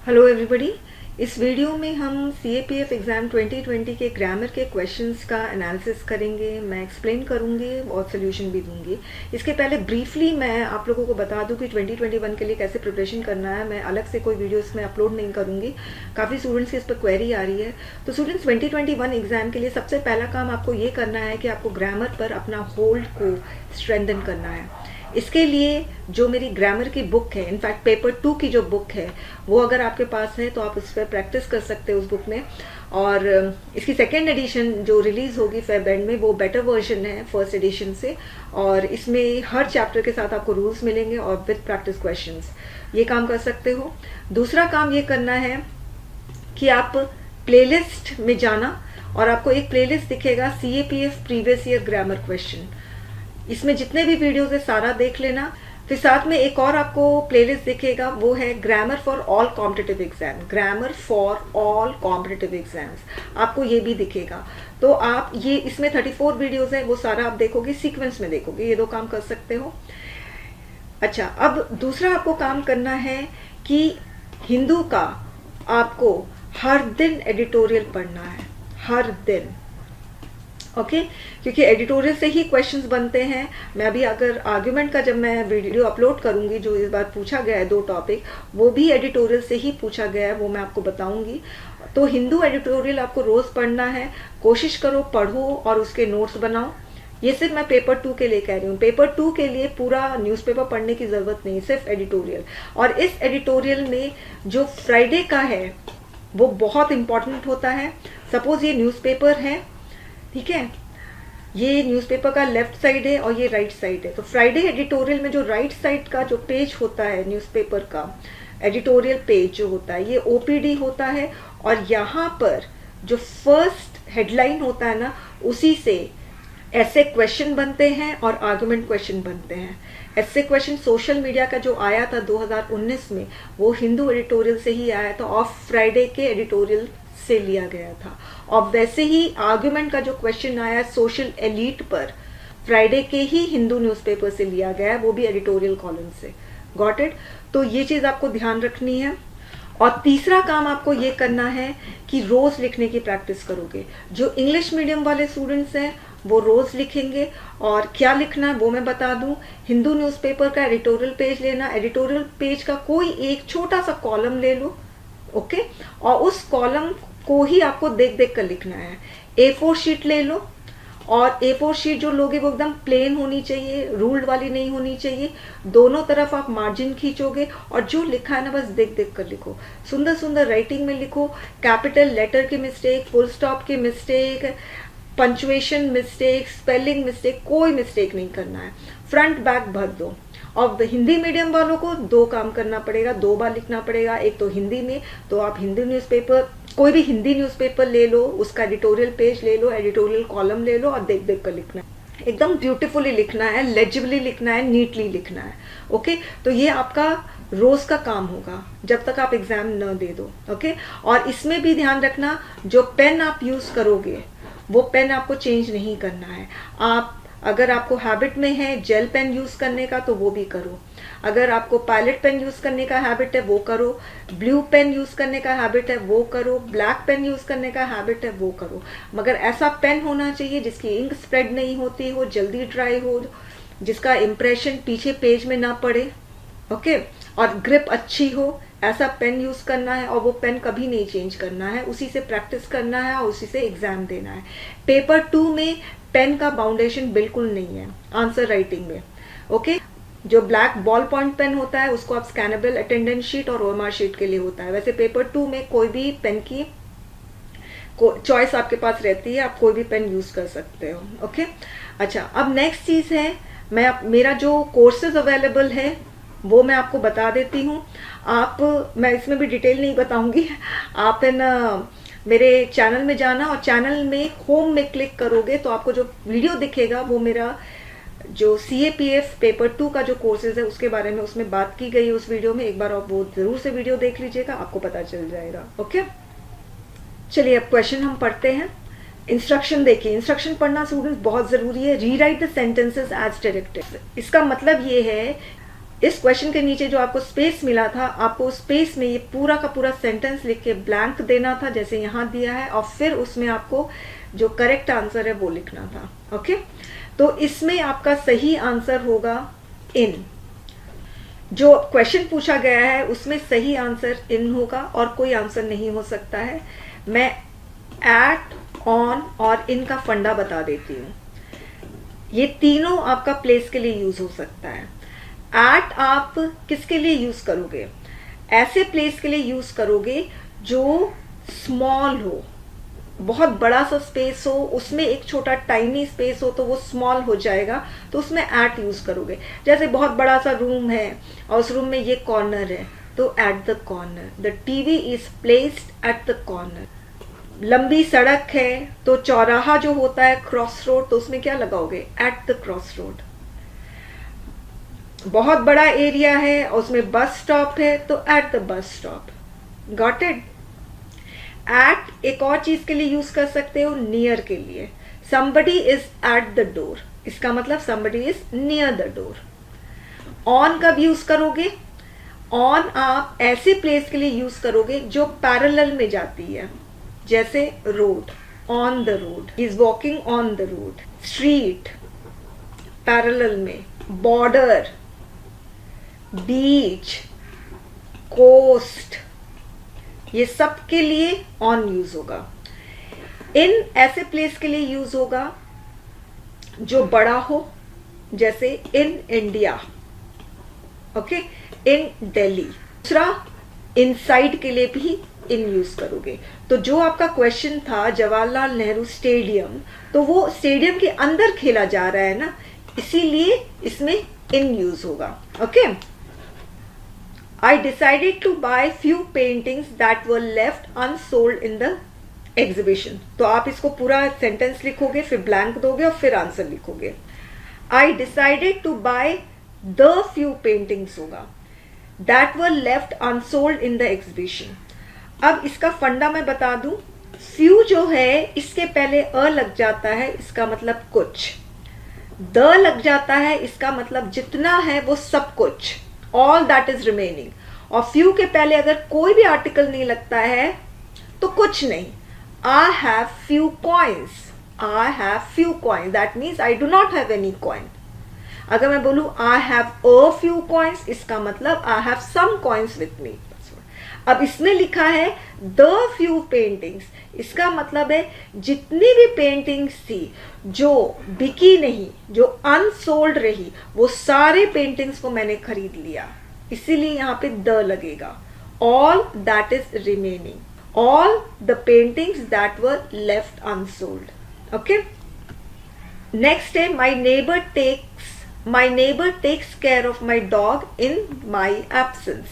Hello everybody. इस video में हम CAPF एग्ज़ाम 2020 के ग्रामर के क्वेश्चंस का एनालिसिस करेंगे। मैं एक्सप्लेन करूंगी और सोल्यूशन भी दूंगी। इसके पहले ब्रीफली मैं आप लोगों को बता दूं कि 2021 के लिए कैसे प्रिपरेशन करना है। मैं अलग से कोई वीडियो इसमें अपलोड नहीं करूंगी, काफ़ी स्टूडेंट्स की इस पर क्वेरी आ रही है। तो स्टूडेंट्स 2021 एग्ज़ाम के लिए सबसे पहला काम आपको ये करना है कि आपको ग्रामर पर अपना होल्ड को स्ट्रेंथन करना है। इसके लिए जो मेरी ग्रामर की बुक है, इनफैक्ट पेपर 2 की जो बुक है वो अगर आपके पास है तो आप उस पर प्रैक्टिस कर सकते हैं उस बुक में। और इसकी सेकेंड एडिशन जो रिलीज होगी फेब एंड में वो बेटर वर्जन है फर्स्ट एडिशन से, और इसमें हर चैप्टर के साथ आपको रूल्स मिलेंगे और विद प्रैक्टिस क्वेश्चंस। ये काम कर सकते हो। दूसरा काम ये करना है कि आप प्लेलिस्ट में जाना और आपको एक प्लेलिस्ट दिखेगा CAPF previous year grammar question. इसमें जितने भी वीडियोस है सारा देख लेना। फिर साथ में एक और आपको प्लेलिस्ट दिखेगा, वो है grammar for all competitive exam, grammar for all competitive exams, आपको ये भी दिखेगा। तो आप ये इसमें 34 वीडियोस है, वो सारा आप देखोगे, सीक्वेंस में देखोगे। ये दो काम कर सकते हो। अच्छा, अब दूसरा आपको काम करना है कि हिंदू का आपको हर दिन एडिटोरियल पढ़ना है, हर दिन। ओके क्योंकि एडिटोरियल से ही क्वेश्चंस बनते हैं। मैं अभी अगर आर्ग्यूमेंट का जब मैं वीडियो अपलोड करूंगी, जो इस बार पूछा गया है 2 टॉपिक, वो भी एडिटोरियल से ही पूछा गया है, वो मैं आपको बताऊंगी। तो हिंदू एडिटोरियल आपको रोज पढ़ना है। कोशिश करो, पढ़ो और उसके नोट्स बनाओ। ये सिर्फ मैं पेपर 2 के लिए कह रही हूँ। पेपर 2 के लिए पूरा न्यूज़पेपर पढ़ने की जरूरत नहीं, सिर्फ एडिटोरियल। और इस एडिटोरियल में जो फ्राइडे का है वो बहुत इंपॉर्टेंट होता है। सपोज ये न्यूज़पेपर है, ठीक है, ये न्यूज़पेपर का लेफ्ट साइड है और ये राइट साइड है। तो फ्राइडे एडिटोरियल में जो राइट साइड का जो पेज होता है न्यूज़पेपर का, एडिटोरियल पेज जो होता है, ये OPD होता है। और यहाँ पर जो फर्स्ट हेडलाइन होता है ना, उसी से ऐसे क्वेश्चन बनते हैं और आर्गुमेंट क्वेश्चन बनते हैं। ऐसे क्वेश्चन सोशल मीडिया का जो आया था 2019 में, वो हिंदू एडिटोरियल से ही आया था, ऑफ फ्राइडे के एडिटोरियल से लिया गया था। और वैसे ही आर्गुमेंट का जो क्वेश्चन आया सोशल एलीट पर, फ्राइडे के ही हिंदू न्यूज़पेपर से लिया गया है, वो भी एडिटोरियल कॉलम से। Got it? तो ये चीज आपको ध्यान रखनी है। और तीसरा काम आपको ये करना है कि रोज लिखने की प्रैक्टिस करोगे। जो इंग्लिश मीडियम वाले स्टूडेंट्स हैं वो रोज लिखेंगे। और क्या लिखना है वो मैं बता दूं। हिंदू न्यूज़पेपर का एडिटोरियल पेज लेना, एडिटोरियल पेज का कोई एक छोटा सा कॉलम ले लो, ओके, और उस कॉलम को ही आपको देख देख कर लिखना है। A4 शीट ले लो, और A4 शीट जो लोगे वो एकदम प्लेन होनी चाहिए, रूल्ड वाली नहीं होनी चाहिए। दोनों तरफ आप मार्जिन खींचोगे और जो लिखा है ना बस देख देख कर लिखो। सुंदर सुंदर राइटिंग में लिखो। कैपिटल लेटर की मिस्टेक, फुल स्टॉप की mistake, punctuation mistake, spelling mistake, कोई मिस्टेक नहीं करना है। फ्रंट बैक भर दो। और हिंदी मीडियम वालों को 2 काम करना पड़ेगा, 2 बार लिखना पड़ेगा। एक तो हिंदी में, तो आप हिंदी न्यूज़पेपर, कोई भी हिंदी न्यूज़पेपर ले लो, उसका एडिटोरियल पेज ले लो, एडिटोरियल कॉलम ले लो और देख देख कर लिखना है। एकदम ब्यूटीफुली लिखना है, लेजिबली लिखना है, नीटली लिखना है। ओके, तो ये आपका रोज का काम होगा जब तक आप एग्जाम न दे दो। ओके, और इसमें भी ध्यान रखना, जो पेन आप यूज करोगे वो पेन आपको चेंज नहीं करना है। आप अगर आपको हैबिट में है जेल पेन यूज करने का तो वो भी करो। अगर आपको पायलट पेन यूज करने का हैबिट है वो करो, ब्लू पेन यूज करने का हैबिट है वो करो, ब्लैक पेन यूज करने का हैबिट है वो करो। मगर ऐसा पेन होना चाहिए जिसकी इंक स्प्रेड नहीं होती हो, जल्दी ड्राई हो, जिसका इंप्रेशन पीछे पेज में ना पड़े, ओके, और ग्रिप अच्छी हो, ऐसा पेन यूज करना है। और वो पेन कभी नहीं चेंज करना है, उसी से प्रैक्टिस करना है और उसी से एग्जाम देना है। पेपर 2 में पेन का बाउंडेशन बिल्कुल नहीं है आंसर राइटिंग में, ओके। जो ब्लैक बॉल पॉइंट पेन होता है उसको आप स्कैनेबल अटेंडेंस शीट और OMR शीट के लिए होता है। वैसे पेपर 2 में कोई भी पेन की चॉइस आपके पास रहती है, आप कोई भी पेन यूज कर सकते हो, ओके। अच्छा, अब नेक्स्ट चीज है, मेरा जो कोर्सेज अवेलेबल है वो मैं आपको बता देती हूँ। मैं इसमें भी डिटेल नहीं बताऊंगी। आप मेरे चैनल में जाना और चैनल में होम में क्लिक करोगे तो आपको जो वीडियो दिखेगा वो मेरा जो CAPF पेपर 2 का जो कोर्सेज है उसके बारे में उसमें बात की गई है उस वीडियो में। एक बार आप वो जरूर से वीडियो देख लीजिएगा, आपको पता चल जाएगा, ओके। चलिए अब क्वेश्चन हम पढ़ते हैं। इंस्ट्रक्शन देखिए, इंस्ट्रक्शन पढ़ना स्टूडेंट्स बहुत जरूरी है। Rewrite the sentences as directed. इसका मतलब ये है इस क्वेश्चन के नीचे जो आपको स्पेस मिला था, आपको उस स्पेस में ये पूरा का पूरा सेंटेंस लिख के ब्लैंक देना था जैसे यहाँ दिया है, और फिर उसमें आपको जो करेक्ट आंसर है वो लिखना था। ओके, तो इसमें आपका सही आंसर होगा इन। जो क्वेश्चन पूछा गया है उसमें सही आंसर इन होगा और कोई आंसर नहीं हो सकता है। मैं एट, ऑन और इन का फंडा बता देती हूँ। ये तीनों आपका प्लेस के लिए यूज हो सकता है। एट आप किसके लिए यूज करोगे? ऐसे प्लेस के लिए यूज करोगे जो स्मॉल हो, बहुत बड़ा सा स्पेस हो, उसमें एक छोटा टाइनी स्पेस हो तो वो स्मॉल हो जाएगा, तो उसमें एट यूज करोगे। जैसे बहुत बड़ा सा रूम है और उस रूम में ये कॉर्नर है तो at the corner, the TV is placed at the corner. लंबी सड़क है तो चौराहा जो होता है क्रॉस रोड, तो उसमें क्या लगाओगे? At the cross road. बहुत बड़ा एरिया है और उसमें बस स्टॉप है तो at the bus stop. Got it? At एक और चीज के लिए यूज कर सकते हो, नियर के लिए। somebody is at the door, इसका मतलब somebody is near the door. On कब यूज करोगे? ऑन आप ऐसे प्लेस के लिए यूज करोगे जो पैरेलल में जाती है, जैसे road, on the road, is walking on the road. Street parallel में, बॉर्डर, बीच, कोस्ट, ये सब के लिए ऑन यूज होगा। इन ऐसे प्लेस के लिए यूज होगा जो बड़ा हो, जैसे इन इंडिया, ओके, इन दिल्ली। दूसरा, इनसाइड के लिए भी इन यूज करोगे। तो जो आपका क्वेश्चन था जवाहरलाल नेहरू स्टेडियम, तो वो स्टेडियम के अंदर खेला जा रहा है ना, इसीलिए इसमें इन यूज होगा। Okay, I decided to buy few paintings that were left unsold in the exhibition। तो आप इसको पूरा सेंटेंस लिखोगे, फिर ब्लैंक दोगे और फिर आंसर लिखोगे। I decided to buy the few paintings होगा, that were left unsold in the exhibition। अब इसका फंडा मैं बता दूं, few जो है इसके पहले अ लग जाता है, इसका मतलब कुछ। द लग जाता है, इसका मतलब जितना है वो सब कुछ, ऑल दैट इज रिमेनिंग। और फ्यू के पहले अगर कोई भी आर्टिकल नहीं लगता है तो कुछ नहीं। I have few coins, I have few coins, that means I do not have any coin. अगर मैं बोलूं I have a few coins, इसका मतलब I have some coins with me. अब इसमें लिखा है द फ्यू पेंटिंग्स, इसका मतलब है जितनी भी पेंटिंग्स थी जो बिकी नहीं, जो अनसोल्ड रही, वो सारे पेंटिंग्स को मैंने खरीद लिया, इसीलिए यहाँ पे द लगेगा। All that is remaining, all the paintings that were left unsold. Okay, next है my neighbour takes care of my dog in my absence.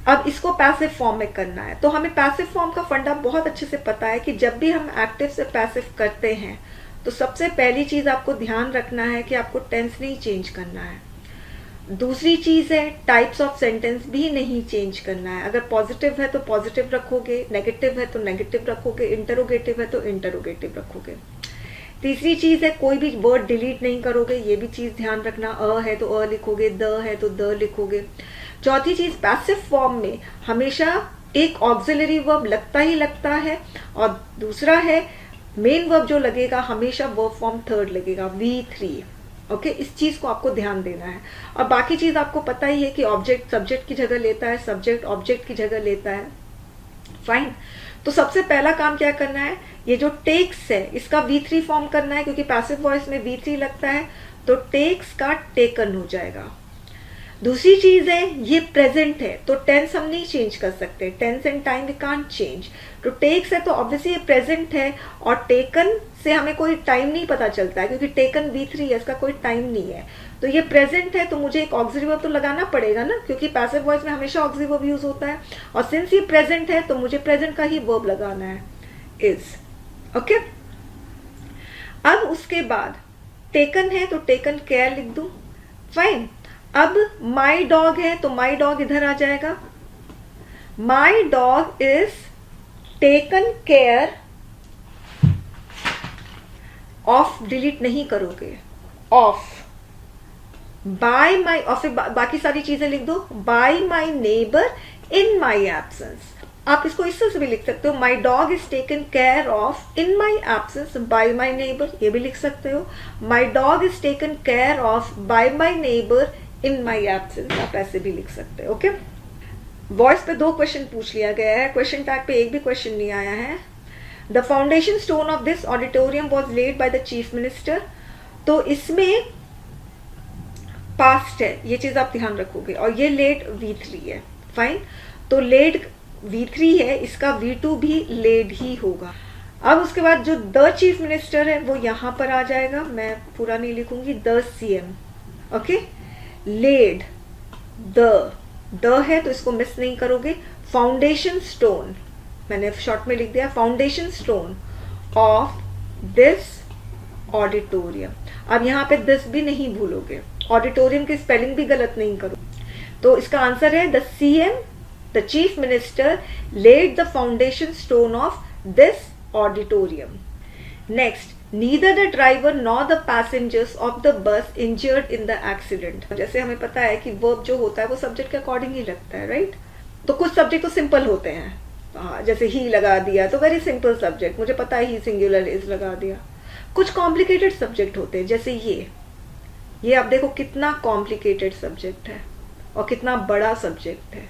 अब इसको पैसिव फॉर्म में करना है, तो हमें पैसिव फॉर्म का फंडा बहुत अच्छे से पता है कि जब भी हम एक्टिव से पैसिव करते हैं तो सबसे पहली चीज आपको ध्यान रखना है कि आपको टेंस नहीं चेंज करना है। दूसरी चीज है टाइप्स ऑफ सेंटेंस भी नहीं चेंज करना है। अगर पॉजिटिव है तो पॉजिटिव रखोगे, नेगेटिव है तो नेगेटिव रखोगे, इंटरोगेटिव है तो इंटरोगेटिव रखोगे। तीसरी चीज है कोई भी वर्ड डिलीट नहीं करोगे, ये भी चीज ध्यान रखना। अ है तो अ लिखोगे, द है तो द लिखोगे। चौथी चीज, पैसिव फॉर्म में हमेशा एक ऑक्सिलरी वर्ब लगता ही लगता है, और दूसरा है मेन वर्ब जो लगेगा हमेशा वर्ब फॉर्म थर्ड लगेगा, V3। ओके, इस चीज को आपको ध्यान देना है। और बाकी चीज आपको पता ही है कि ऑब्जेक्ट सब्जेक्ट की जगह लेता है, सब्जेक्ट ऑब्जेक्ट की जगह लेता है। फाइन, तो सबसे पहला काम क्या करना है, ये जो टेक्स है इसका V3 फॉर्म करना है, क्योंकि पैसिव वॉइस में V3 लगता है, तो टेक्स का टेकन हो जाएगा। दूसरी चीज है ये प्रेजेंट है, तो टेंस हम नहीं चेंज कर सकते, tense and time we can't change. तो टेक्स है तो ऑब्वियसली ये प्रेजेंट है, और टेकन से हमें कोई टाइम नहीं पता चलता है, क्योंकि टेकन V3 है, इसका कोई टाइम नहीं है। तो ये प्रेजेंट है तो मुझे एक ऑक्सिलरी वर्ब तो लगाना पड़ेगा ना, क्योंकि पैसिव वॉइस में हमेशा ऑक्सिलरी वर्ब यूज होता है, और सिंस ये प्रेजेंट है तो मुझे प्रेजेंट का ही वर्ब लगाना है, इज। ओके, अब उसके बाद टेकन है तो टेकन केयर लिख दूं। फाइन, अब माई डॉग है तो माई डॉग इधर आ जाएगा। My dog is taken care of, delete नहीं करोगे, ऑफ बाय माई, और फिर बाकी सारी चीजें लिख दो, bye my neighbour in my absence. आप इसको इस तरह से भी लिख सकते हो, my dog is taken care of in my absence bye my neighbour, ये भी लिख सकते हो। My dog is taken care of bye my neighbour in my absence, आप ऐसे भी लिख सकते हो। ओके, वॉइस पे 2 क्वेश्चन पूछ लिया गया है, क्वेश्चन टैग पे एक भी क्वेश्चन नहीं आया है। The foundation stone of this auditorium was led by the chief minister, तो इसमें पास्ट है, ये चीज आप ध्यान रखोगे, और ये लेड V3 है। फाइन, तो लेड V3 है, इसका V2 भी लेड ही होगा। अब उसके बाद जो द चीफ मिनिस्टर है वो यहां पर आ जाएगा, मैं पूरा नहीं लिखूंगी, the CM। Okay, led the है तो इसको मिस नहीं करोगे। फाउंडेशन स्टोन मैंने शॉर्ट में लिख दिया, foundation stone of this auditorium. अब यहाँ पे दिस भी नहीं भूलोगे, ऑडिटोरियम की स्पेलिंग भी गलत नहीं करो। तो इसका आंसर है the CM, the chief minister laid the foundation stone of this auditorium. Next, neither the driver nor the passengers of the bus injured in the accident. जैसे हमें पता है कि verb जो होता है वो सब्जेक्ट के अकॉर्डिंग ही लगता है, राइट? तो कुछ सब्जेक्ट तो सिंपल होते हैं, जैसे ही लगा दिया तो वेरी सिंपल सब्जेक्ट, मुझे पता है ही सिंगुलर इज लगा दिया। कुछ कॉम्प्लिकेटेड सब्जेक्ट होते हैं, जैसे ये आप देखो कितना कॉम्प्लिकेटेड सब्जेक्ट है और कितना बड़ा सब्जेक्ट है।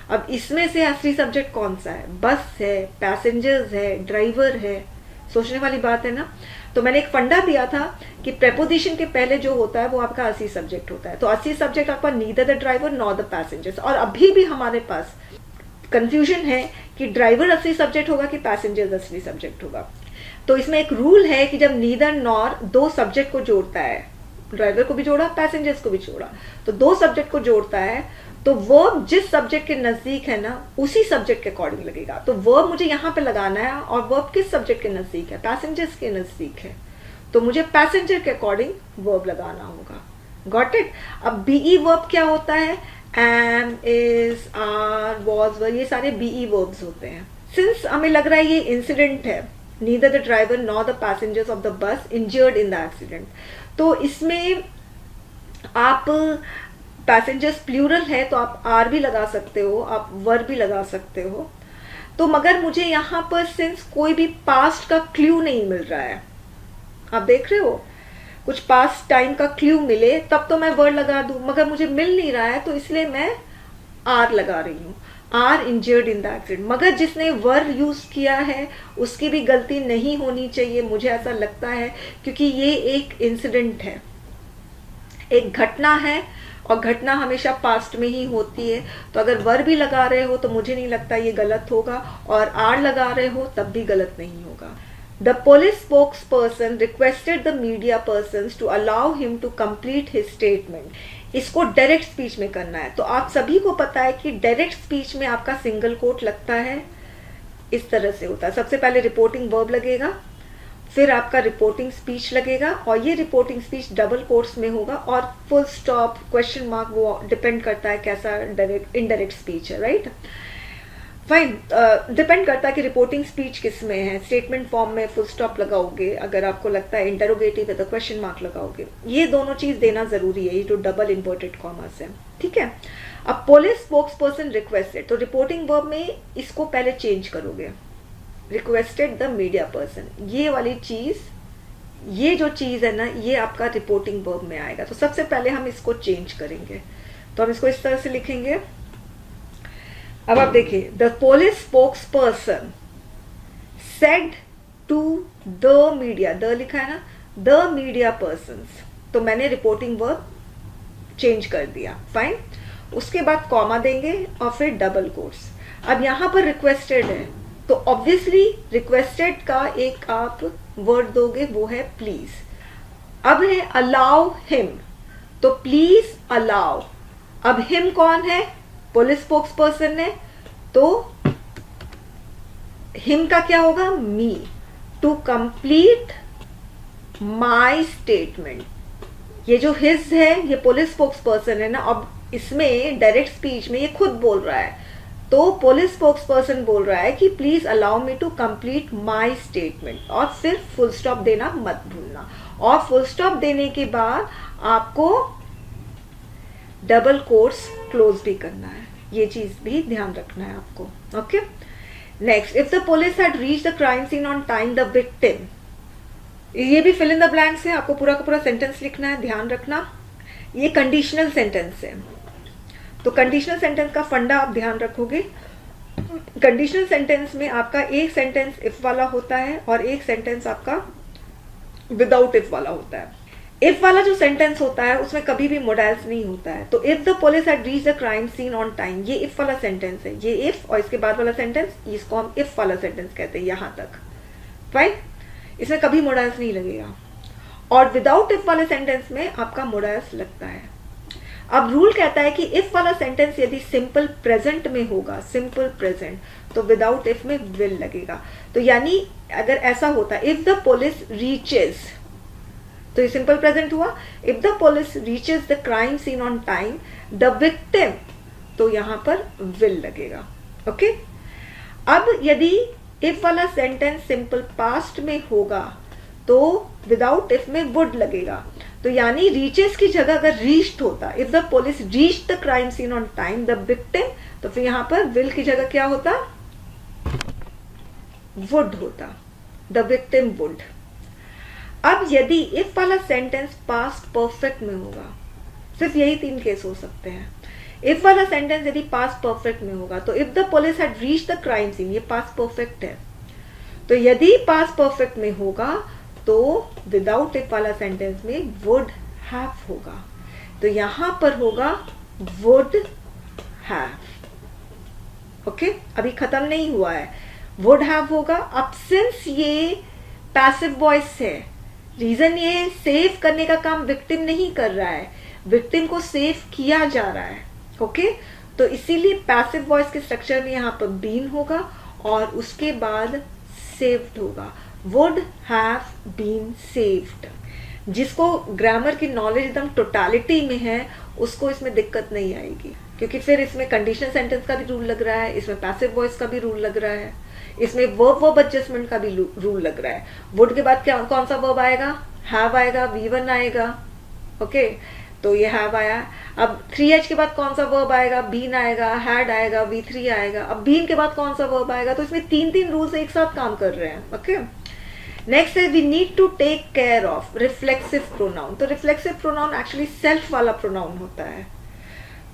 अब इसमें से असली सब्जेक्ट कौन सा है? बस है, पैसेंजर्स है, ड्राइवर है, सोचने वाली बात है ना। तो मैंने एक फंडा दिया था कि प्रेपोजिशन के पहले जो होता है वो आपका असली सब्जेक्ट होता है। तो असली सब्जेक्ट आपका neither the driver nor the passengers, और अभी भी हमारे पास कंफ्यूजन है कि ड्राइवर असली सब्जेक्ट होगा कि पैसेंजर्स असली सब्जेक्ट होगा। तो इसमें एक रूल है कि जब नीदर नॉर 2 सब्जेक्ट को जोड़ता है, ड्राइवर को भी जोड़ा, पैसेंजर्स को भी जोड़ा, तो 2 सब्जेक्ट को जोड़ता है, तो वर्ब जिस सब्जेक्ट के नजदीक है ना उसी सब्जेक्ट के अकॉर्डिंग लगेगा। तो वर्ब मुझे यहाँ पे लगाना है, और वर्ब किस सब्जेक्ट के नजदीक है? पैसेंजर्स के नजदीक है, तो मुझे पैसेंजर के अकॉर्डिंग वर्ब लगाना होगा। Got it? अब बीई वर्ब क्या होता है? एम, इज, आर, वॉज, वर, ये सारे बीई वर्ब्स होते हैं। सिंस हमें लग रहा है ये इंसिडेंट है, neither the driver nor the passengers of the bus injured in the accident, तो इसमें आप पैसेंजर्स प्लूरल है तो आप आर भी लगा सकते हो, आप वर भी लगा सकते हो। तो मगर मुझे यहाँ पर सिंस कोई भी पास्ट का क्लू नहीं मिल रहा है, आप देख रहे हो, कुछ पास्ट टाइम का क्लू मिले तब तो मैं वर्ड लगा दूं, मगर मुझे मिल नहीं रहा है, तो इसलिए मैं आर लगा रही हूँ, are injured in the accident. मगर जिसने वर्ड यूज किया है उसकी भी गलती नहीं होनी चाहिए, मुझे ऐसा लगता है, क्योंकि ये एक इंसिडेंट है, एक घटना है, और घटना हमेशा पास्ट में ही होती है। तो अगर वर भी लगा रहे हो तो मुझे नहीं लगता ये गलत होगा, और आर लगा रहे हो तब भी गलत नहीं होगा। The police spokesperson requested the media person to allow him to complete his statement. इसको डायरेक्ट स्पीच में करना है, तो आप सभी को पता है कि डायरेक्ट स्पीच में आपका सिंगल कोट लगता है, इस तरह से होता है। सबसे पहले रिपोर्टिंग वर्ब लगेगा, फिर आपका रिपोर्टिंग स्पीच लगेगा, और ये रिपोर्टिंग स्पीच डबल कोट्स में होगा, और फुल स्टॉप, क्वेश्चन मार्क, वो डिपेंड करता है कैसा डायरेक्ट इनडायरेक्ट स्पीच है, राइट? फाइन, डिपेंड करता है कि रिपोर्टिंग स्पीच किस में है। स्टेटमेंट फॉर्म में फुल स्टॉप लगाओगे, अगर आपको लगता है इंटरोगेटिव है तो क्वेश्चन मार्क लगाओगे। ये दोनों चीज देना जरूरी है, ये जो डबल इन्वर्टेड कॉमर्स है, ठीक है। अब पुलिस स्पोक्स पर्सन रिक्वेस्टेड, तो रिपोर्टिंग वर्ब में इसको पहले चेंज करोगे, रिक्वेस्टेड द मीडिया पर्सन, ये वाली चीज, ये जो चीज है ना, ये आपका रिपोर्टिंग वर्ब में आएगा। तो सबसे पहले हम इसको चेंज करेंगे, तो हम इसको इस तरह से लिखेंगे। अब आप देखिए, the police spokesperson said to the media, the लिखा है ना, द मीडिया पर्सन्स, तो मैंने रिपोर्टिंग वर्ब चेंज कर दिया। फाइन, उसके बाद कॉमा देंगे और फिर डबल कोट्स। अब यहां पर रिक्वेस्टेड है, तो ऑब्वियसली रिक्वेस्टेड का एक आप वर्ड दोगे, वो है प्लीज। अब है अलाउ हिम, तो प्लीज अलाउ। अब हिम कौन है? पुलिस स्पोक्स पर्सन है, तो हिम का क्या होगा? मी, टू कंप्लीट माई स्टेटमेंट। ये जो हिज है, ये पुलिस स्पोक्स पर्सन है ना, अब इसमें डायरेक्ट स्पीच में ये खुद बोल रहा है, तो पुलिस स्पोक्स पर्सन बोल रहा है कि please allow me to complete my statement, और सिर्फ फुल स्टॉप देना मत भूलना। और फुल स्टॉप देने के बाद आपको डबल कोट्स क्लोज भी करना है, ये चीज भी ध्यान रखना है आपको। Okay, next, if the police had reach the crime scene on time the victim, ये भी फिल इन द ब्लैंक्स है, आपको पूरा का पूरा सेंटेंस लिखना है, ध्यान रखना। ये कंडीशनल सेंटेंस है, तो कंडीशनल सेंटेंस का फंडा आप ध्यान रखोगे। कंडीशनल सेंटेंस में आपका एक सेंटेंस इफ वाला होता है और एक सेंटेंस आपका विदाउट इफ वाला होता है। इफ वाला जो सेंटेंस होता है उसमें कभी भी मोडाइल्स नहीं होता है। तो if the police had reach the crime scene on time, ये इफ वाला सेंटेंस है, ये इफ और इसके बाद वाला सेंटेंस, इसको हम इफ वाला सेंटेंस कहते हैं यहां तक, राइट। इसमें कभी मोडाइल्स नहीं लगेगा। और विदाउट इफ वाले सेंटेंस में आपका मोडाइल्स लगता है। अब रूल कहता है कि इफ वाला सेंटेंस यदि सिंपल प्रेजेंट में होगा, सिंपल प्रेजेंट, तो विदाउट इफ में विल लगेगा। तो यानी अगर ऐसा होता है इफ द पुलिस रीचेज, तो ये सिंपल प्रेजेंट हुआ। If the police reaches the crime scene on time the victim, तो यहां पर विल लगेगा। ओके, अब यदि इफ वाला सेंटेंस सिंपल पास्ट में होगा तो विदाउट इफ में वुड लगेगा। तो यानी रीचेस की जगह अगर रीच्ड होता, if the police reach the crime scene on time the victim, तो फिर यहां पर विल की जगह क्या होता, वुड होता, द विक्टिम वुड। अब यदि इफ वाला सेंटेंस पास्ट परफेक्ट में होगा, सिर्फ यही 3 केस हो सकते हैं। इफ वाला सेंटेंस यदि पास्ट परफेक्ट में होगा तो if the police had reach the crime scene, ये पास्ट परफेक्ट है, तो यदि पास्ट परफेक्ट में होगा तो विदाउट इफ वाला सेंटेंस में वुड हैव होगा। तो यहां पर होगा वुड हैव। ओके, अभी खत्म नहीं हुआ है, वुड हैव होगा। अब सिंस ये पैसिव वॉइस है, रीजन ये सेव करने का काम विक्टिम नहीं कर रहा है, विक्टिम को सेव किया जा रहा है। ओके, तो इसीलिए पैसिव वॉइस के स्ट्रक्चर में यहां पर बीन होगा और उसके बाद सेव्ड होगा, वुड हैव बीन सेव्ड। जिसको ग्रामर की नॉलेज एकदम टोटालिटी में है उसको इसमें दिक्कत नहीं आएगी, क्योंकि फिर इसमें कंडीशनल सेंटेंस का भी रूल लग रहा है, इसमें पैसिव वॉइस का भी रूल लग रहा है, इसमें वर्ब एडजस्टमेंट का भी रूल लग रहा है। वुड के बाद क्या कौन सा वर्ब आएगा, हैव आएगा, V1 आएगा। ओके, तो ये हैव आया। अब 3H के बाद कौन सा वर्ब आएगा, बीन आएगा, हैड आएगा, V3 आएगा। अब बीन के बाद कौन सा वर्ब आएगा, तो इसमें 3 रूल्स एक साथ काम कर रहे हैं। ओके, नेक्स्ट है we need to take care of reflexive pronoun. तो रिफ्लेक्सिव प्रोनाउन एक्चुअली सेल्फ वाला प्रोनाउन होता है।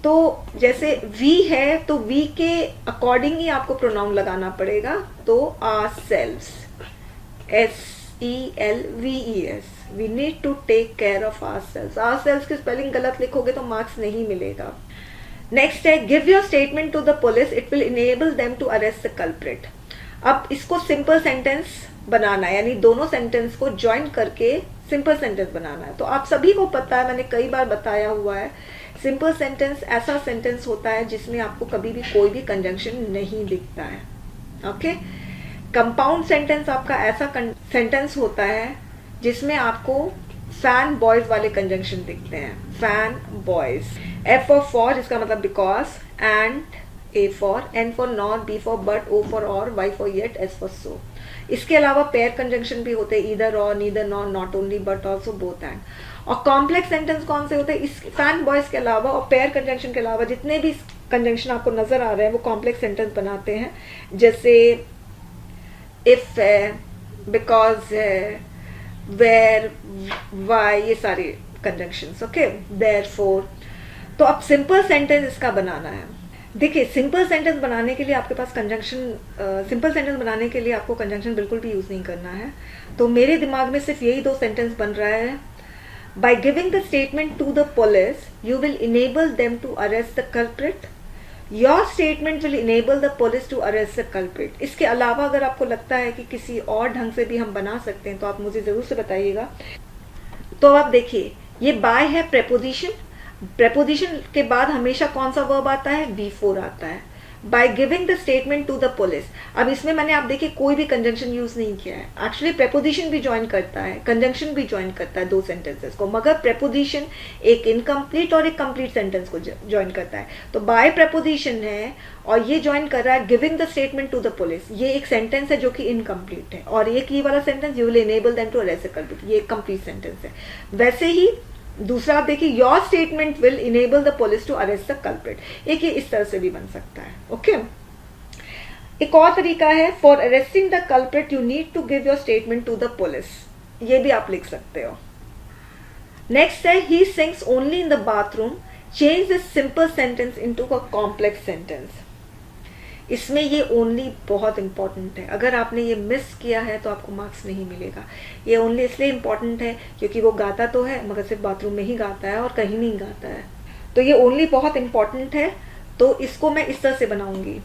तो जैसे वी है तो वी के अकॉर्डिंग ही आपको प्रोनाउन लगाना पड़ेगा। तो ourselves, SELVES, we need to take care of ourselves। ourselves की स्पेलिंग गलत लिखोगे तो मार्क्स नहीं मिलेगा। नेक्स्ट है give your statement to the police, it will enable them to arrest the culprit. अब इसको सिंपल सेंटेंस बनाना है, यानी दोनों सेंटेंस को ज्वाइन करके सिंपल सेंटेंस बनाना है। तो आप सभी को पता है, मैंने कई बार बताया हुआ है, सिंपल सेंटेंस ऐसा सेंटेंस होता है जिसमें आपको कभी भी कोई भी कंजंक्शन नहीं दिखता है। ओके, कंपाउंड सेंटेंस आपका ऐसा सेंटेंस होता है जिसमें आपको फैन बॉयज वाले कंजंक्शन दिखते हैं, फैन बॉयज। F फॉर जिसका मतलब because, and A for, N for not, B for but, O for और, Y for yet, S for so. इसके अलावा पेयर कंजंक्शन भी होते हैं, ईदर और, neither nor, not only, but also, both and. और कॉम्प्लेक्स सेंटेंस कौन से होते हैं, इस फैन बॉयज के अलावा और पेयर कंजंक्शन के अलावा जितने भी कंजंक्शन आपको नजर आ रहे हैं वो कॉम्प्लेक्स सेंटेंस बनाते हैं। जैसे इफ है, बिकॉज है, वेयर, वाई, ये सारे कंजंक्शंस। Okay, therefore. तो अब सिंपल सेंटेंस इसका बनाना है। देखिए, सिंपल सेंटेंस बनाने के लिए आपके पास कंजंक्शन, सिंपल सेंटेंस बनाने के लिए आपको कंजंक्शन बिल्कुल भी यूज नहीं करना है। तो मेरे दिमाग में सिर्फ यही 2 सेंटेंस बन रहा है। By giving the statement to the police you will enable them to arrest the culprit, your statement will enable the police to arrest the culprit. इसके अलावा अगर आपको लगता है कि किसी और ढंग से भी हम बना सकते हैं तो आप मुझे जरूर से बताइएगा। तो आप देखिए, ये बाय है प्रेपोजिशन, प्रेपोजिशन के बाद हमेशा कौन सा वर्ब आता है, V4 आता है। By giving the statement to the police, अब इसमें मैंने आप देखिए कोई भी कंजंक्शन यूज नहीं किया है। एक्चुअली प्रेपोजिशन भी ज्वाइन करता है, कंजंक्शन भी ज्वाइन करता है 2 सेंटेंसेस को, मगर प्रेपोजिशन एक इनकम्प्लीट और एक कंप्लीट सेंटेंस को ज्वाइन करता है। तो बाय प्रेपोजिशन है और ये ज्वाइन कर रहा है giving the statement to the police. ये एक सेंटेंस है जो कि इनकम्प्लीट है, और एक ये वाला sentence you will enable them to arrest the culprit, ये एक कंप्लीट सेंटेंस है। वैसे ही दूसरा आप देखिए, your statement will enable the police to arrest the culprit. एक ये इस तरह से भी बन सकता है। ओके, एक और तरीका है, for arresting the culprit you need to give your statement to the police. ये भी आप लिख सकते हो। नेक्स्ट है, he sings only in the bathroom, change this simple sentence into a complex sentence. इसमें ये ओनली बहुत इंपॉर्टेंट है, अगर आपने ये मिस किया है तो आपको मार्क्स नहीं मिलेगा। ये ओनली इसलिए इंपॉर्टेंट है क्योंकि वो गाता तो है मगर सिर्फ बाथरूम में ही गाता है और कहीं नहीं गाता है, तो ये ओनली बहुत इंपॉर्टेंट है। तो इसको मैं इस तरह से बनाऊंगी।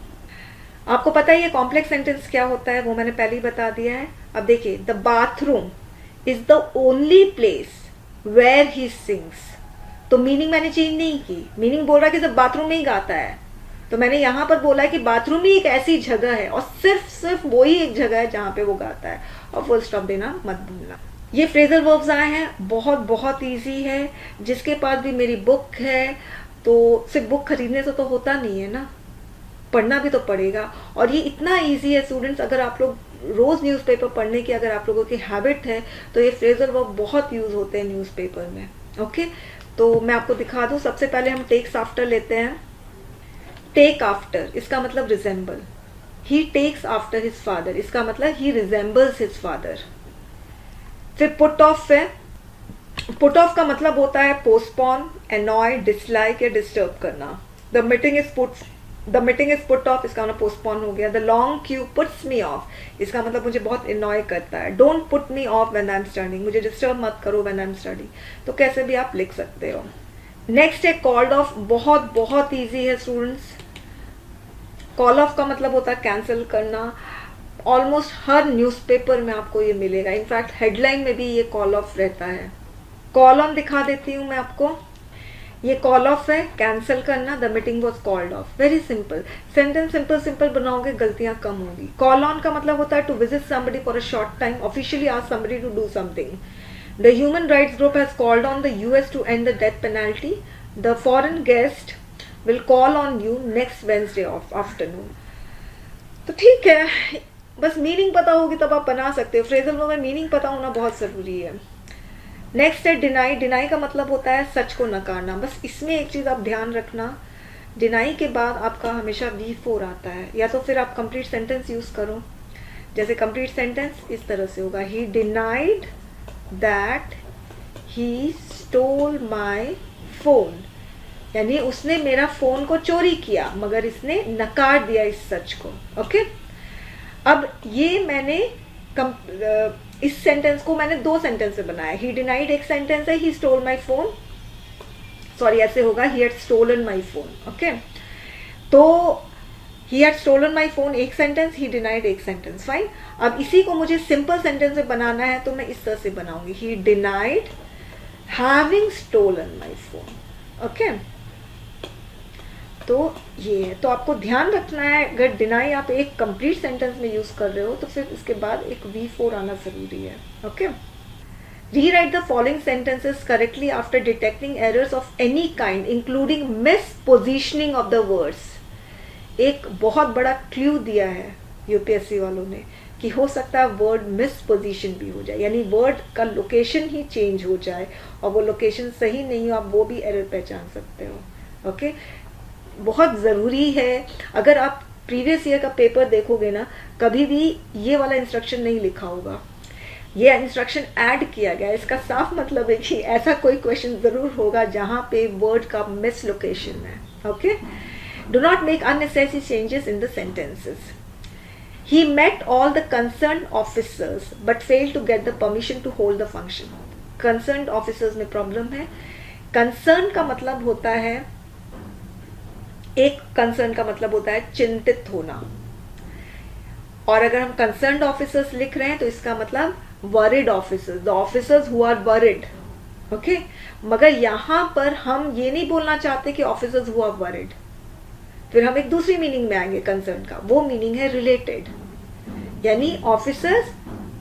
आपको पता है ये कॉम्प्लेक्स सेंटेंस क्या होता है, वो मैंने पहले ही बता दिया है। अब देखिए, the bathroom is the only place where he sings. तो मीनिंग मैंने चेंज नहीं की, मीनिंग बोल रहा है कि सिर्फ बाथरूम में ही गाता है, तो मैंने यहां पर बोला है कि बाथरूम ही एक ऐसी जगह है और सिर्फ वो ही एक जगह है जहां पे वो गाता है, और फुल स्टॉप देना मत भूलना। ये फ्रेजल वर्ब्स आए हैं, बहुत बहुत इजी है। जिसके पास भी मेरी बुक है, तो सिर्फ बुक खरीदने से तो होता नहीं है ना, पढ़ना भी तो पड़ेगा। और ये इतना इजी है स्टूडेंट्स, अगर आप लोग रोज न्यूज़पेपर पढ़ने की अगर आप लोगों की हैबिट है तो ये फ्रेजल वर्ब बहुत यूज होते हैं न्यूज़पेपर में। ओके, तो मैं आपको दिखा दूं। सबसे पहले हम टेक्स आफ्टर लेते हैं। टेक आफ्टर, इसका मतलब रिजेंबल। ही टेक्स आफ्टर हिज फादर, इसका मतलब ही रिजेंबल्स हिज फादर। फिर पुट ऑफ है, पुट ऑफ का मतलब होता है पोस्टपोन, एनॉय, डिसलाइक या डिस्टर्ब करना। The meeting is put off, इसका मतलब पोस्टपोन हो गया। The long Q puts me of, इसका मतलब मुझे बहुत एनॉय करता है। Don't put me of when I am studying, मुझे डिस्टर्ब मत करो व्हेन आई एम स्टडिंग। तो कैसे भी आप लिख सकते हो। नेक्स्ट है कॉल्ड ऑफ, बहुत बहुत ईजी है स्टूडेंट्स। कॉल ऑफ का मतलब होता है कैंसिल करना। ऑलमोस्ट हर न्यूज़पेपर में आपको ये मिलेगा, इनफैक्ट हेडलाइन में भी ये कॉल ऑफ रहता है। कॉल ऑन दिखा देती हूँ मैं आपको। ये कॉल ऑफ है, कैंसिल करना। The meeting was called off, very simple. Sentence simple बनाओगे, गलतियां कम होंगी। कॉल ऑन का मतलब होता है to visit somebody for a short time, officially ask somebody to do something. The human rights group has called on the US to end the death penalty. The foreign guest will call on you next Wednesday of afternoon. तो ठीक है, बस meaning पता होगी तब आप बना सकते हो। फ्रेजल वर्ब में मीनिंग पता होना बहुत जरूरी है। नेक्स्ट है डिनाई। डिनाई का मतलब होता है सच को नकारना। बस इसमें एक चीज आप ध्यान रखना, डिनाई के बाद आपका हमेशा V4 आता है, या तो फिर आप कंप्लीट सेंटेंस यूज करो। जैसे कंप्लीट सेंटेंस इस तरह से होगा, ही denied that he stole my phone, यानी उसने मेरा फोन को चोरी किया मगर इसने नकार दिया इस सच को। ओके, अब ये मैंने इस सेंटेंस को मैंने दो सेंटेंस से बनाया। ही डिनाइड एक सेंटेंस है, he stole my phone, sorry ऐसे होगा, he had stolen my phone. Okay, तो he had stolen my phone एक सेंटेंस, ही डिनाइड एक सेंटेंस। फाइन। अब इसी को मुझे सिंपल सेंटेंस में बनाना है तो मैं इस तरह से बनाऊंगी, he denied having stolen my phone. Okay, तो ये है। तो आपको ध्यान रखना है, अगर डिनाई आप एक कंप्लीट सेंटेंस में यूज कर रहे हो तो फिर इसके बाद एक V4 आना जरूरी है। Okay, rewrite the following sentences correctly after detecting errors of any kind including miss positioning of the words. एक बहुत बड़ा क्लू दिया है यूपीएससी वालों ने कि हो सकता है वर्ड मिस पोजीशन भी हो जाए, यानी वर्ड का लोकेशन ही चेंज हो जाए और वो लोकेशन सही नहीं हो, आप वो भी एरर पहचान सकते हो। ओके, बहुत ज़रूरी है। अगर आप प्रीवियस ईयर का पेपर देखोगे ना, कभी भी ये वाला इंस्ट्रक्शन नहीं लिखा होगा, ये इंस्ट्रक्शन ऐड किया गया। इसका साफ मतलब है कि ऐसा कोई क्वेश्चन ज़रूर होगा जहाँ पे वर्ड का मिस लोकेशन है। Okay, do not make unnecessary changes in the sentences. He met all the concerned officers but failed to get the permission to hold the function. Concerned officers में problem है। Concern का मतलब होता है, एक concern का मतलब होता है चिंतित होना, और अगर हम concerned officers लिख रहे हैं तो इसका मतलब worried officers, the officers who are worried. Okay? मगर यहाँ पर हम ये नहीं बोलना चाहते कि officers who are worried, फिर हम एक दूसरी मीनिंग में आएंगे कंसर्न का, वो मीनिंग है रिलेटेड, यानी ऑफिसर्स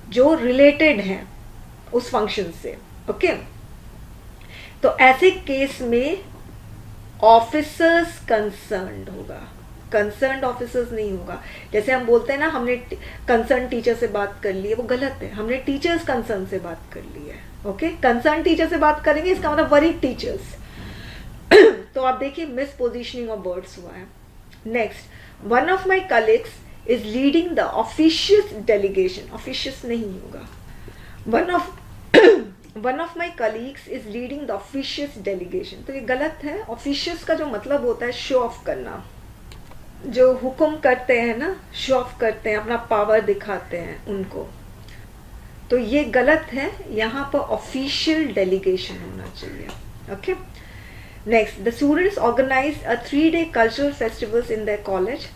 जो रिलेटेड हैं उस फंक्शन से। ओके, तो ऐसे केस में ऑफिसर्स कंसर्न्ड होगा, कंसर्न्ड ऑफिसर्स नहीं होगा। जैसे हम बोलते हैं ना, हमने कंसर्न टीचर से बात कर ली है, वो गलत है, हमने टीचर्स कंसर्न से बात कर ली है। ओके, कंसर्न टीचर से बात करेंगे, इसका मतलब वरीड टीचर्स। तो आप देखिए मिस पोजिशनिंग ऑफ वर्ड्स हुआ है। Next, one of my colleagues is leading the officious delegation, officious नहीं होगा, one of my colleagues is leading the officious delegation, तो ये गलत है। ऑफिशियस का जो मतलब होता है शो ऑफ करना, जो हुक्म करते हैं ना, शो ऑफ करते हैं, अपना पावर दिखाते हैं उनको, तो ये गलत है। यहाँ पर ऑफिशियल डेलीगेशन होना चाहिए। Okay, next, the students organize a 3-day cultural festivals in their college,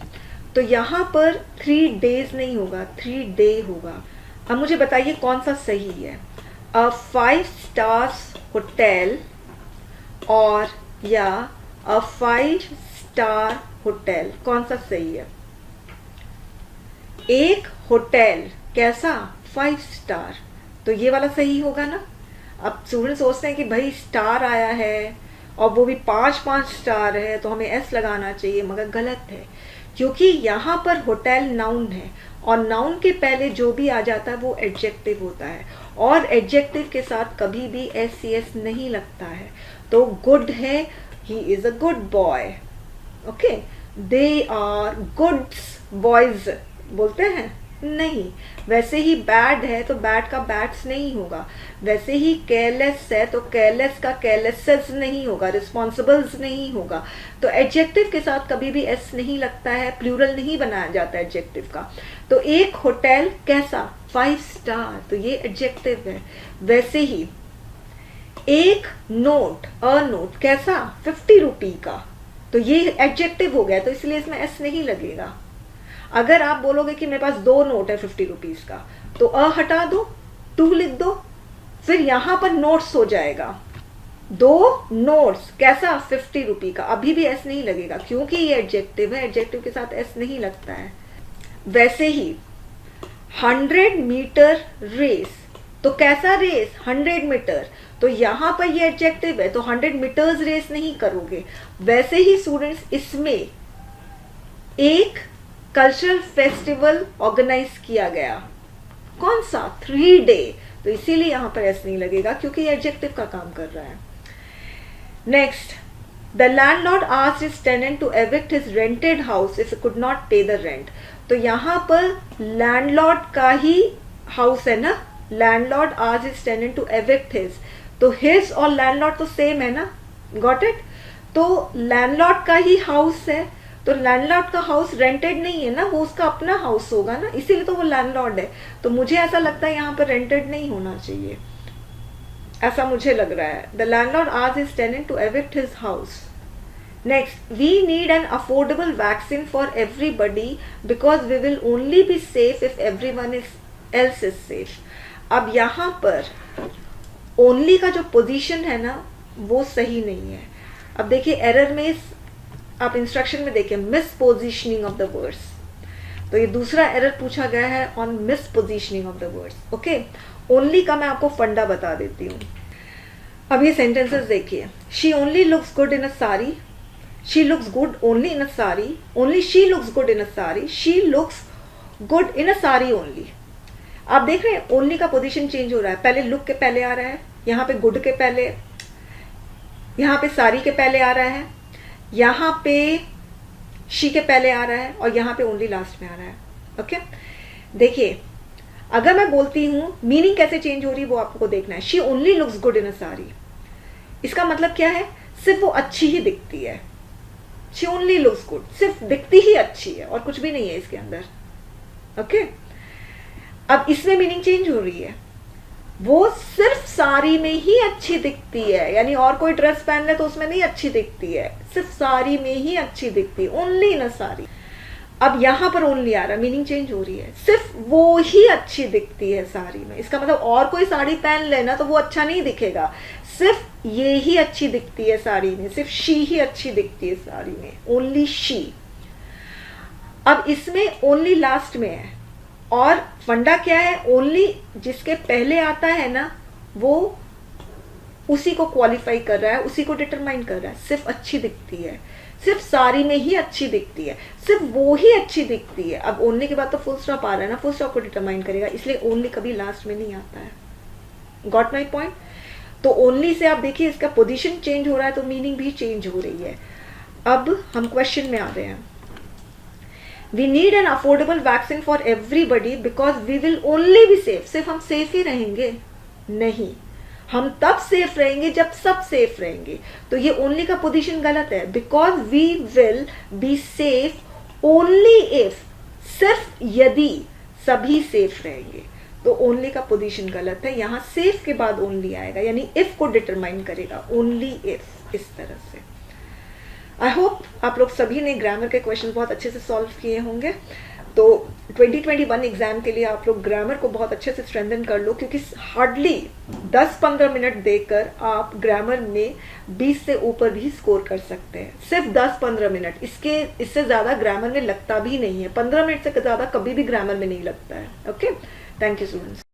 तो यहाँ पर 3 days नहीं होगा, 3 day होगा। अब मुझे बताइए कौन सा सही है, अ 5 stars होटल और या अ 5 star होटल, कौन सा सही है? एक होटल कैसा, 5 star, तो ये वाला सही होगा ना। अब स्टूडेंट सोचते हैं कि भाई स्टार आया है और वो भी 5-5 स्टार है तो हमें एस लगाना चाहिए, मगर गलत है, क्योंकि यहाँ पर होटल नाउन है और नाउन के पहले जो भी आ जाता है वो एडजेक्टिव होता है, और एडजेक्टिव के साथ कभी भी एस सी एस नहीं लगता है। तो गुड है, he is a good boy. Okay, they are goods boys बोलते हैं नहीं। वैसे ही बैड है तो बैड का बैड्स नहीं होगा, वैसे ही केयरलेस है तो केयरलेस का केयरलेसेस नहीं होगा, रिस्पॉन्सिबल्स नहीं होगा। तो एडजेक्टिव के साथ कभी भी एस नहीं लगता है, प्लूरल नहीं बनाया जाता एडजेक्टिव का। तो एक होटल कैसा, 5 स्टार, तो ये एडजेक्टिव है। वैसे ही एक नोट, अ नोट कैसा, 50 रुपी का, तो ये एडजेक्टिव हो गया, तो इसलिए इसमें एस नहीं लगेगा। अगर आप बोलोगे कि मेरे पास 2 नोट है 50 रुपीज का, तो अ हटा दो, 2 लिख दो, फिर यहां पर नोट्स हो जाएगा, 2 नोट्स कैसा, 50 रुपी का, अभी भी एस नहीं लगेगा क्योंकि ये एडजेक्टिव है, एडजेक्टिव के साथ एस नहीं लगता है। वैसे ही 100 मीटर रेस, तो कैसा रेस, 100 मीटर, तो यहां पर ये एडजेक्टिव है तो 100 मीटर्स रेस नहीं करोगे। वैसे ही स्टूडेंट्स इसमें एक कल्चरल फेस्टिवल ऑर्गेनाइज किया गया, कौन सा, 3 day, तो इसीलिए यहां पर एस नहीं लगेगा क्योंकि एडजेक्टिव का काम कर रहा है। Next, the landlord asked his tenant to evict his rented house if he could not pay the rent, तो यहां पर लैंडलॉर्ड का ही हाउस है ना, landlord asked his tenant to evict his, तो हिज और लैंडलॉर्ड तो सेम है ना, गॉट इट। तो लैंडलॉर्ड का ही हाउस है, तो लैंडलॉर्ड का हाउस रेंटेड नहीं है ना, वो उसका अपना हाउस होगा ना, इसीलिए तो वो लैंडलॉर्ड है। तो मुझे ऐसा लगता है यहाँ पर रेंटेड नहीं होना चाहिए, ऐसा मुझे लग रहा है। The landlord asked his tenant to evict his house. Next, we need an affordable vaccine for everybody because we will only be safe if everyone else is safe. अब यहाँ पर ओनली का जो पोजीशन है ना वो सही नहीं है। अब देखिए एरर में आप इंस्ट्रक्शन में देखिए miss positioning of the words, तो ये दूसरा एरर पूछा गया है on miss positioning of the words. Okay, only का मैं आपको फंडा बता देती हूँ। अब ये सेंटेंसेस देखिए, she only looks good in a sari, she looks good only in a sari, only she looks good in a sari, she looks good in a sari only. आप देख रहे हैं ओनली का पोजीशन चेंज हो रहा है, पहले लुक के पहले आ रहा है, यहाँ पे गुड के पहले, यहाँ पे साड़ी के पहले आ रहा है, यहाँ पे शी के पहले आ रहा है और यहाँ पे ओनली लास्ट में आ रहा है। ओके, देखिए अगर मैं बोलती हूँ मीनिंग कैसे चेंज हो रही है वो आपको देखना है। She only looks good in a sari, इसका मतलब क्या है, सिर्फ वो अच्छी ही दिखती है। शी ओनली लुक्स गुड, सिर्फ दिखती ही अच्छी है और कुछ भी नहीं है इसके अंदर। ओके, अब इसमें मीनिंग चेंज हो रही है, वो सिर्फ साड़ी में ही अच्छी दिखती है, यानी और कोई ड्रेस पहन ले तो उसमें नहीं अच्छी दिखती है, सिर्फ साड़ी में ही अच्छी दिखती है, ओनली इन अ साड़ी। अब यहां पर ओनली आ रहा है, मीनिंग चेंज हो रही है, सिर्फ वो ही अच्छी दिखती है साड़ी में। इसका मतलब और कोई साड़ी पहन लेना तो वो अच्छा नहीं दिखेगा, सिर्फ ये ही अच्छी दिखती है साड़ी में, सिर्फ शी ही अच्छी दिखती है साड़ी में, ओनली शी। अब इसमें ओनली लास्ट में है और फंडा क्या है, ओनली जिसके पहले आता है ना वो उसी को क्वालिफाई कर रहा है, उसी को डिटरमाइन कर रहा है। सिर्फ अच्छी दिखती है, सिर्फ साड़ी में ही अच्छी दिखती है, सिर्फ वो ही अच्छी दिखती है। अब ओनली के बाद तो फुल स्टॉप आ रहा है ना, फुल स्टॉप को डिटरमाइन करेगा, इसलिए ओनली कभी लास्ट में नहीं आता है। Got my point? तो ओनली से आप देखिए इसका पोजीशन चेंज हो रहा है तो मीनिंग भी चेंज हो रही है। अब हम क्वेश्चन में आ रहे हैं। We need an affordable vaccine for everybody because we will only be safe. सिर्फ हम सेफ ही रहेंगे? नहीं, हम तब सेफ रहेंगे जब सब सेफ रहेंगे। तो ये ओनली का पोजीशन गलत है। Because we will be safe only if, सिर्फ यदि सभी सेफ रहेंगे। तो ओनली का पोजीशन गलत है, यहां सेफ के बाद ओनली आएगा, यानी इफ को डिटरमाइन करेगा, ओनली इफ, इस तरह से। आई होप आप लोग सभी ने ग्रामर के क्वेश्चन बहुत अच्छे से सॉल्व किए होंगे। तो 2021 एग्जाम के लिए आप लोग ग्रामर को बहुत अच्छे से स्ट्रेंथन कर लो, क्योंकि हार्डली 10-15 मिनट देकर आप ग्रामर में 20 से ऊपर भी स्कोर कर सकते हैं। सिर्फ 10-15 मिनट, इससे ज़्यादा ग्रामर में लगता भी नहीं है। 15 मिनट से ज़्यादा कभी भी ग्रामर में नहीं लगता है। Okay, thank you students.